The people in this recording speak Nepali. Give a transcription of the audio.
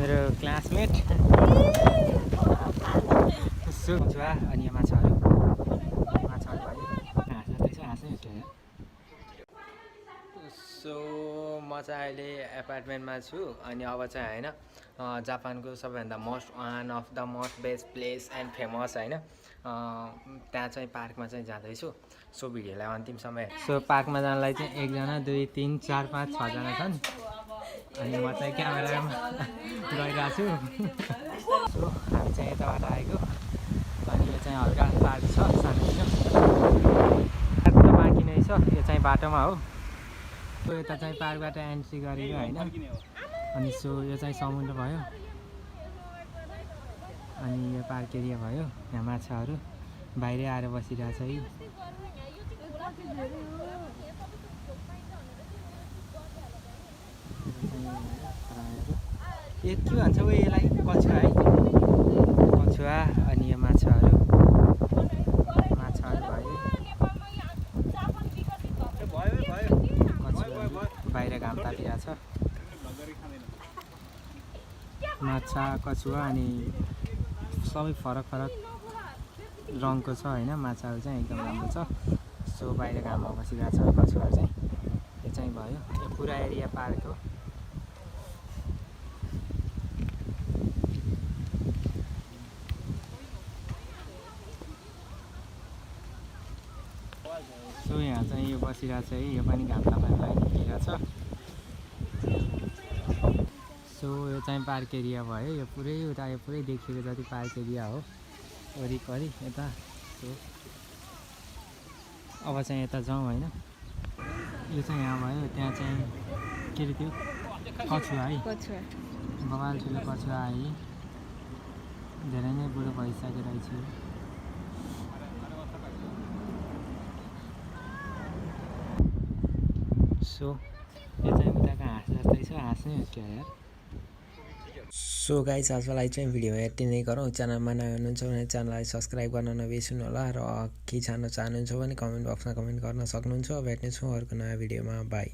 मेरो क्लासमेट छुवा अनि यो माछाहरू भयो हाँस्दै सो म चाहिँ अहिले एपार्टमेन्टमा छु अनि अब चाहिँ होइन जापानको सबैभन्दा one of the most best place and famous होइन त्यहाँ चाहिँ पार्कमा चाहिँ जाँदैछु। सो भिडियोलाई अन्तिम समय सो पार्कमा जानलाई चाहिँ 1 जना 2 3 4 5 6 जना छन् अनि म चाहिँ क्यामेरामा गइरहेको छु। सो हामी चाहिँ यताबाट आएको अनि यो चाहिँ हल्का पार्क छ सानोतिनो त बाँकी नै छ। यो चाहिँ बाटोमा हो। सो यता चाहिँ पार्कबाट एन्ट्री गरेको होइन अनि सो यो चाहिँ समुद्र भयो अनि यो पार्क एरिया भयो। यहाँ माछाहरू बाहिरै आएर बसिरहेछ है। यो के भन्छ ऊ यसलाई कछुवा है कछुवा अनि यो माछाहरू भयो बाहिर घाम तापिरहेछ। माछा कछुवा अनि सबै फरक फरक रङको छ होइन। माछाहरू चाहिँ एकदम राम्रो छ। सो बाहिर घाममा बसिरहेछ कछुवाहरू चाहिँ। यो चाहिँ भयो यो पुरा एरिया पार्क हो। सो यहाँ चाहिँ यो बसिरहेछ है। यो पनि घाम ताप्नलाई निक्लिरहेछ। सो यो चाहिँ पार्क एरिया भयो। यो पुरै उता यो पुरै देखिएको जति पार्क एरिया हो वरिपरि यता। सो अब चाहिँ यता जाउँ होइन। यो चाहिँ यहाँ भयो। त्यहाँ चाहिँ के अरे त्यो कछुवा है बबाल ठुलो कछुवा है। धेरै नै बुढो भइसकेको रहेछ। सो यो चाहिँ उताको हाँस जस्तै छ। हाँस्नै हो क्या यार। सो गाइस आजलाई चाहिँ भिडियोमा यति नै गरौँ। च्यानलमा नयाँ हुनुहुन्छ भने च्यानललाई सब्सक्राइब गर्न नबिर्सनु होला र के जान्न चाहनुहुन्छ भने कमेन्ट बक्समा कमेन्ट गर्न सक्नुहुन्छ। भेट्नेछौँ अर्को नयाँ भिडियोमा। बाई।